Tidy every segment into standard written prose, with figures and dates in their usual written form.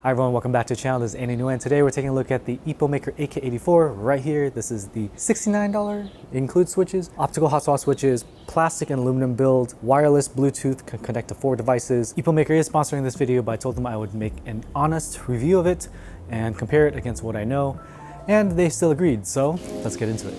Hi everyone, welcome back to the channel. This is Andy Nguyen, and today we're taking a look at the Epomaker AK84 right here. This is the $69, includes switches, optical Hotswap switches, plastic and aluminum build, wireless Bluetooth, can connect to 4 devices. Epomaker is sponsoring this video, but I told them I would make an honest review of it and compare it against what I know, and they still agreed, so let's get into it.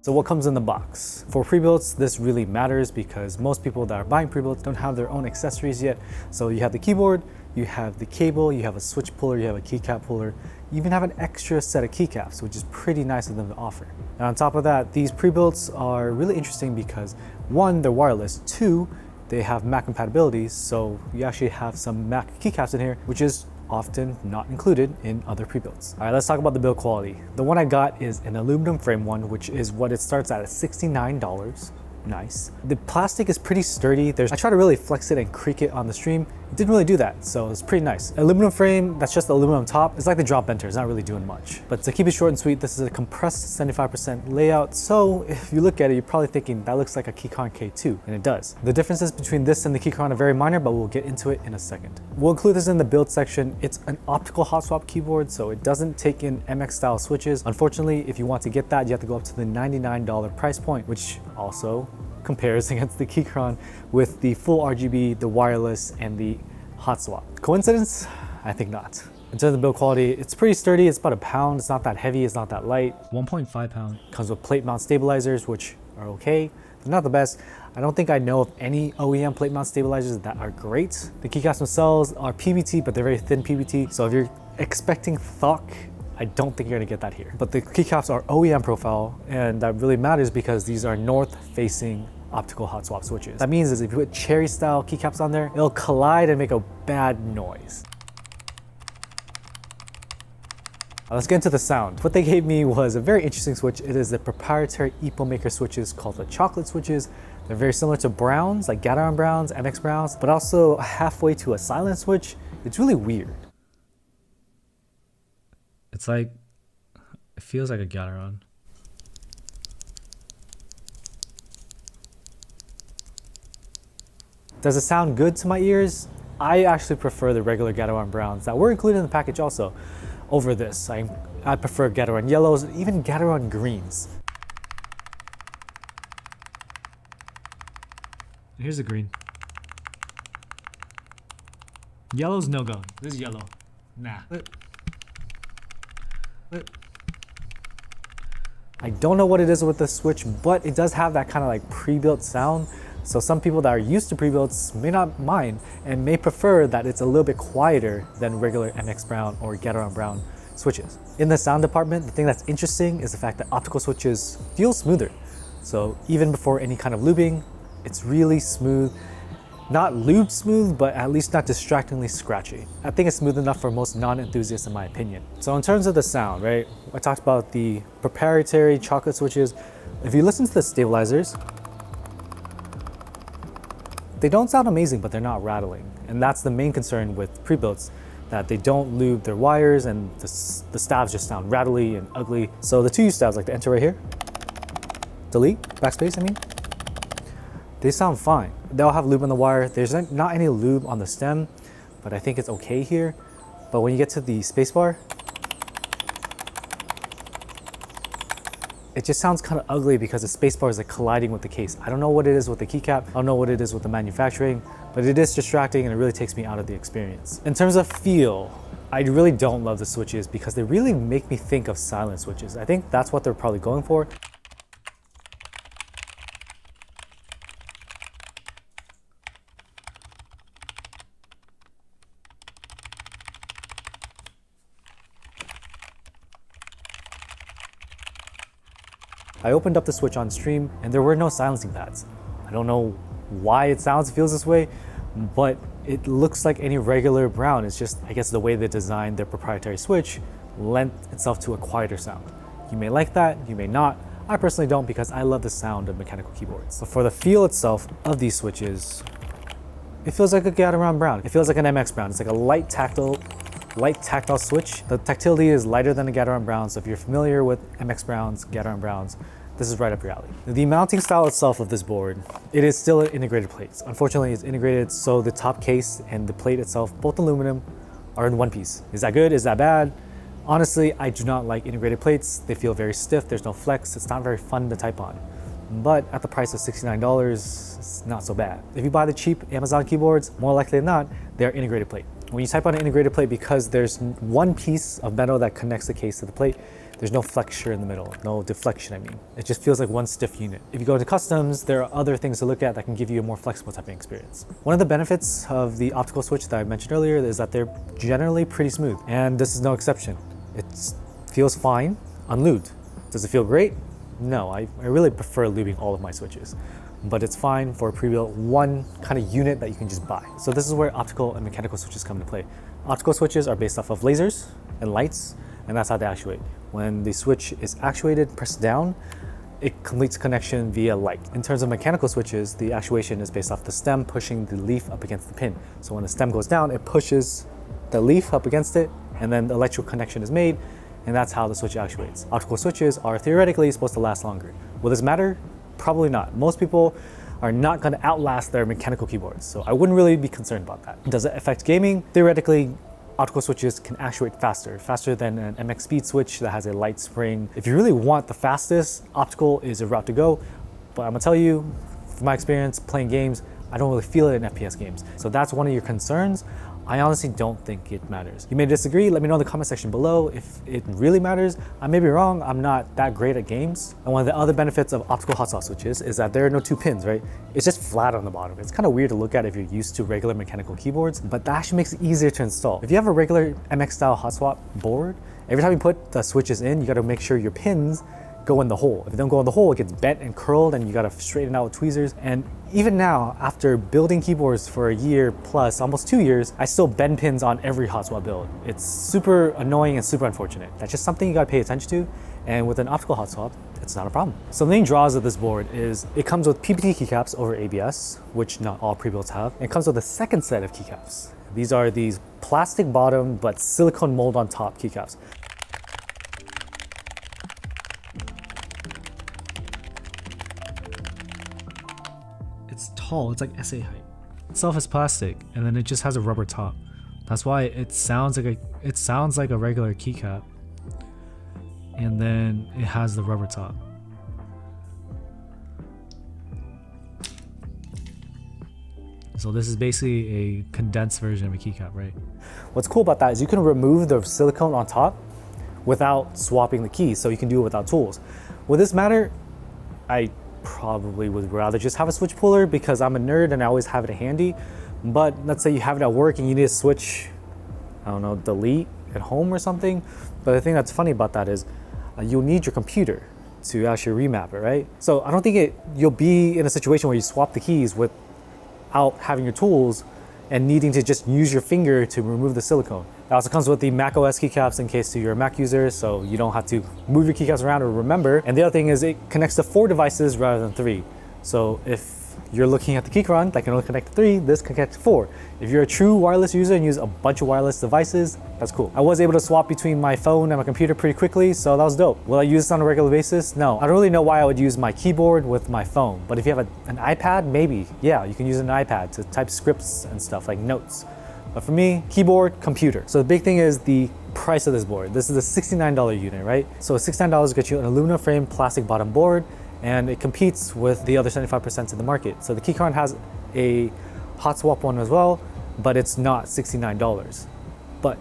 So what comes in the box? For pre-builts, this really matters because most people that are buying pre-builts don't have their own accessories yet. So you have the keyboard, you have the cable, you have a switch puller, you have a keycap puller, you even have an extra set of keycaps, which is pretty nice of them to offer. And on top of that, these pre-builts are really interesting because one, they're wireless, two, they have Mac compatibility, so you actually have some Mac keycaps in here, which is often not included in other pre-builts. All right, let's talk about the build quality. The one I got is an aluminum frame one, which is what it starts at $69. Nice. The plastic is pretty sturdy. I tried to really flex it and creak it on the stream. It didn't really do that, so it's pretty nice. Aluminum frame, that's just the aluminum top. It's like the drop Bento, it's not really doing much. But to keep it short and sweet, this is a compressed 75% layout. So if you look at it, you're probably thinking that looks like a Keycaps K2, and it does. The differences between this and the Keycaps are very minor, but we'll get into it in a second. We'll include this in the build section. It's an optical Hotswap keyboard, so it doesn't take in MX style switches. Unfortunately, if you want to get that, you have to go up to the $99 price point, which also compares against the Keycaps with the full RGB, the wireless, and the Hotswap. Coincidence? I think not. In terms of the build quality, it's pretty sturdy. It's about a pound. It's not that heavy. It's not that light. 1.5 pound. Comes with plate mount stabilizers, which are okay. They're not the best. I don't think I know of any OEM plate mount stabilizers that are great. The keycaps themselves are PBT, but they're very thin PBT. So if you're expecting thock, I don't think you're gonna get that here. But the keycaps are OEM profile, and that really matters because these are north-facing optical Hotswap switches. That means is if you put cherry style keycaps on there, it'll collide and make a bad noise. Let's get into the sound. What they gave me was a very interesting switch. It is the proprietary Epomaker switches called the chocolate switches. They're very similar to browns, like Gateron browns, MX browns, but also halfway to a silent switch. It's really weird. It's like, it feels like a Gateron. Does it sound good to my ears? I actually prefer the regular Gateron browns that were included in the package also over this. I prefer Gateron yellows, and even Gateron greens. Here's the green. Yellow's no go. This is yellow. Nah. I don't know what it is with the switch, but it does have that kind of like pre-built sound. So some people that are used to pre-builts may not mind and may prefer that it's a little bit quieter than regular MX Brown or Gateron Brown switches. In the sound department, the thing that's interesting is the fact that optical switches feel smoother. So even before any kind of lubing, it's really smooth. Not lubed smooth, but at least not distractingly scratchy. I think it's smooth enough for most non-enthusiasts in my opinion. So in terms of the sound, right? I talked about the proprietary chocolate switches. If you listen to the stabilizers, they don't sound amazing, but they're not rattling. And that's the main concern with pre-builts, that they don't lube their wires and the stabs just sound rattly and ugly. So the 2U stabs, like the enter right here, delete, backspace, I mean, they sound fine. They'll have lube on the wire. There's not any lube on the stem, but I think it's okay here. But when you get to the spacebar, it just sounds kind of ugly because the spacebar is like colliding with the case. I don't know what it is with the keycap. I don't know what it is with the manufacturing, but it is distracting and it really takes me out of the experience. In terms of feel, I really don't love the switches because they really make me think of silent switches. I think that's what they're probably going for. I opened up the switch on stream and there were no silencing pads. I don't know why it feels this way, but it looks like any regular brown. It's just, I guess, the way they designed their proprietary switch lent itself to a quieter sound. You may like that, you may not. I personally don't because I love the sound of mechanical keyboards. So for the feel itself of these switches, it feels like a Gateron brown. It feels like an MX brown. It's like a light tactile light tactile switch. The tactility is lighter than the Gateron Brown, so if you're familiar with MX Browns, Gateron Browns, this is right up your alley. The mounting style itself of this board, it is still an integrated plate. Unfortunately, it's integrated, so the top case and the plate itself, both aluminum, are in one piece. Is that good? Is that bad? Honestly, I do not like integrated plates. They feel very stiff, there's no flex, it's not very fun to type on. But at the price of $69, it's not so bad. If you buy the cheap Amazon keyboards, more likely than not, they're integrated plate. When you type on an integrated plate, because there's one piece of metal that connects the case to the plate, there's no flexure in the middle, no deflection, I mean. It just feels like one stiff unit. If you go into customs, there are other things to look at that can give you a more flexible typing experience. One of the benefits of the optical switch that I mentioned earlier is that they're generally pretty smooth, and this is no exception. It feels fine, unlubed. Does it feel great? No, I really prefer lubing all of my switches, but it's fine for a pre-built one kind of unit that you can just buy. So this is where optical and mechanical switches come into play. Optical switches are based off of lasers and lights, and that's how they actuate. When the switch is actuated, pressed down, it completes connection via light. In terms of mechanical switches, the actuation is based off the stem pushing the leaf up against the pin. So when the stem goes down, it pushes the leaf up against it, and then the electrical connection is made, and that's how the switch actuates. Optical switches are theoretically supposed to last longer. Will this matter? Probably not. Most people are not going to outlast their mechanical keyboards, so I wouldn't really be concerned about that. Does it affect gaming? Theoretically, optical switches can actuate faster than an MX Speed switch that has a light spring. If you really want the fastest, optical is a route to go, but I'm gonna tell you, from my experience playing games, I don't really feel it in FPS games. So that's one of your concerns. I honestly don't think it matters. You may disagree, let me know in the comment section below if it really matters. I may be wrong, I'm not that great at games. And one of the other benefits of optical hotswap switches is that there are no two pins, right? It's just flat on the bottom. It's kind of weird to look at if you're used to regular mechanical keyboards, but that actually makes it easier to install. If you have a regular MX style hotswap board, every time you put the switches in, you gotta make sure your pins go in the hole. If it don't go in the hole, it gets bent and curled and you gotta straighten it out with tweezers. And even now, after building keyboards for a year plus, almost 2 years, I still bend pins on every hotswap build. It's super annoying and super unfortunate. That's just something you gotta pay attention to. And with an optical hotswap, it's not a problem. So the main draws of this board is it comes with PBT keycaps over ABS, which not all pre-builts have. It comes with a second set of keycaps. These are these plastic bottom, but silicone mold on top keycaps. It's tall, it's like SA height. Itself is plastic, and then it just has a rubber top. That's why it sounds like a regular keycap. And then it has the rubber top. So this is basically a condensed version of a keycap, right? What's cool about that is you can remove the silicone on top without swapping the keys, so you can do it without tools. Will this matter? I probably would rather just have a switch puller because I'm a nerd and I always have it handy. But let's say you have it at work and you need to switch, I don't know, delete at home or something. But the thing that's funny about that is you'll need your computer to actually remap it, right? So I don't think you'll be in a situation where you swap the keys without having your tools and needing to just use your finger to remove the silicone. It also comes with the Mac OS keycaps in case you're a Mac user, so you don't have to move your keycaps around or remember. And the other thing is it connects to 4 devices rather than 3. So if you're looking at the Keycaps that can only connect to 3, this can connect to 4. If you're a true wireless user and use a bunch of wireless devices, that's cool. I was able to swap between my phone and my computer pretty quickly, so that was dope. Will I use this on a regular basis? No. I don't really know why I would use my keyboard with my phone, but if you have an iPad, maybe. Yeah, you can use an iPad to type scripts and stuff like notes. But for me, keyboard, computer. So the big thing is the price of this board. This is a $69 unit, right? So $69 gets you an aluminum frame plastic bottom board, and it competes with the other 75% in the market. So the Keycaps has a hotswap one as well, but it's not $69. But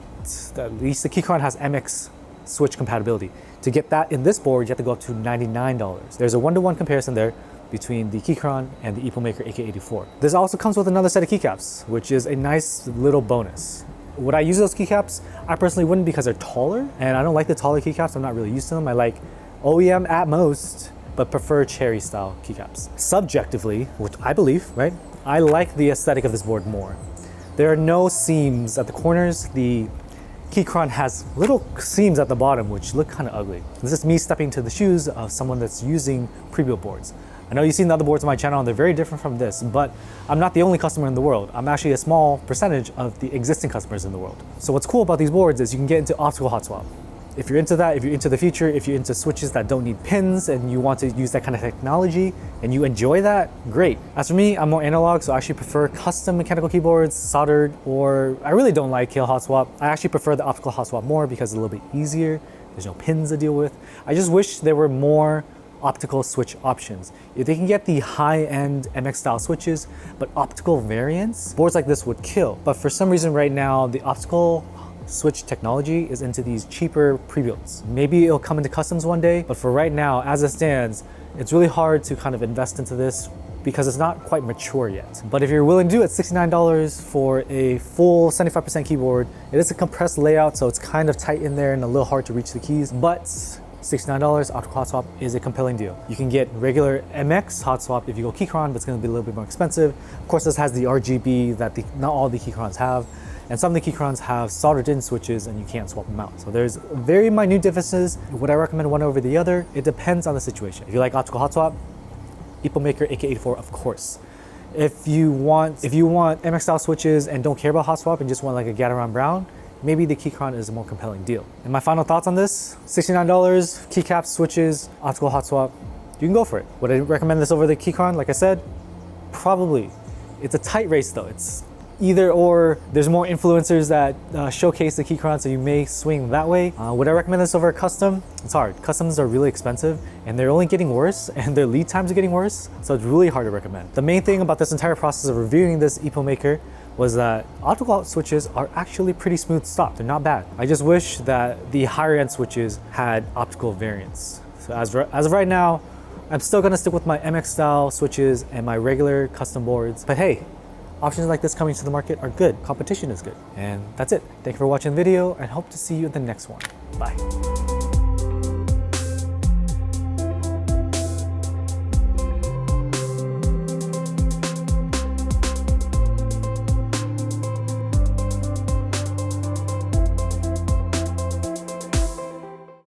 at least the Keycaps has MX switch compatibility. To get that in this board, you have to go up to $99. There's a one-to-one comparison there between the Keycaps and the Epomaker AK84. This also comes with another set of keycaps, which is a nice little bonus. Would I use those keycaps? I personally wouldn't because they're taller, and I don't like the taller keycaps. I'm not really used to them. I like OEM at most, but prefer cherry style keycaps. Subjectively, which I believe, right? I like the aesthetic of this board more. There are no seams at the corners. The Keycaps has little seams at the bottom, which look kind of ugly. This is me stepping into the shoes of someone that's using pre-built boards. I know you've seen the other boards on my channel and they're very different from this, but I'm not the only customer in the world. I'm actually a small percentage of the existing customers in the world. So what's cool about these boards is you can get into optical Hotswap. If you're into that, if you're into the future, if you're into switches that don't need pins and you want to use that kind of technology and you enjoy that, great. As for me, I'm more analog, so I actually prefer custom mechanical keyboards, soldered, or I really don't like Optical Hotswap. I actually prefer the optical Hotswap more because it's a little bit easier. There's no pins to deal with. I just wish there were more optical switch options. If they can get the high-end MX style switches, but optical variants, boards like this would kill. But for some reason right now, the optical switch technology is into these cheaper pre-builts. Maybe it'll come into customs one day, but for right now, as it stands, it's really hard to kind of invest into this because it's not quite mature yet. But if you're willing to do it, $69 for a full 75% keyboard. It is a compressed layout, so it's kind of tight in there and a little hard to reach the keys, but $69 Optical Hotswap is a compelling deal. You can get regular MX Hotswap if you go Keycaps, but it's gonna be a little bit more expensive. Of course, this has the RGB that not all the Keycaps have. And some of the Keycaps have soldered in switches and you can't swap them out. So there's very minute differences. Would I recommend one over the other? It depends on the situation. If you like Optical Hotswap, Epomaker AK84, of course. If you want MX style switches and don't care about Hotswap and just want like a Gateron Brown, maybe the Keycaps is a more compelling deal. And my final thoughts on this, $69, Keycaps, switches, Optical Hotswap, you can go for it. Would I recommend this over the Keycaps? Like I said, probably. It's a tight race though. It's either or. There's more influencers that showcase the Keycaps, so you may swing that way. Would I recommend this over a custom? It's hard. Customs are really expensive and they're only getting worse and their lead times are getting worse, so it's really hard to recommend. The main thing about this entire process of reviewing this Epomaker was that optical switches are actually pretty smooth stock. They're not bad. I just wish that the higher end switches had optical variants. So as of right now, I'm still gonna stick with my MX style switches and my regular custom boards. But hey, options like this coming to the market are good. Competition is good. And that's it. Thank you for watching the video and hope to see you in the next one. Bye.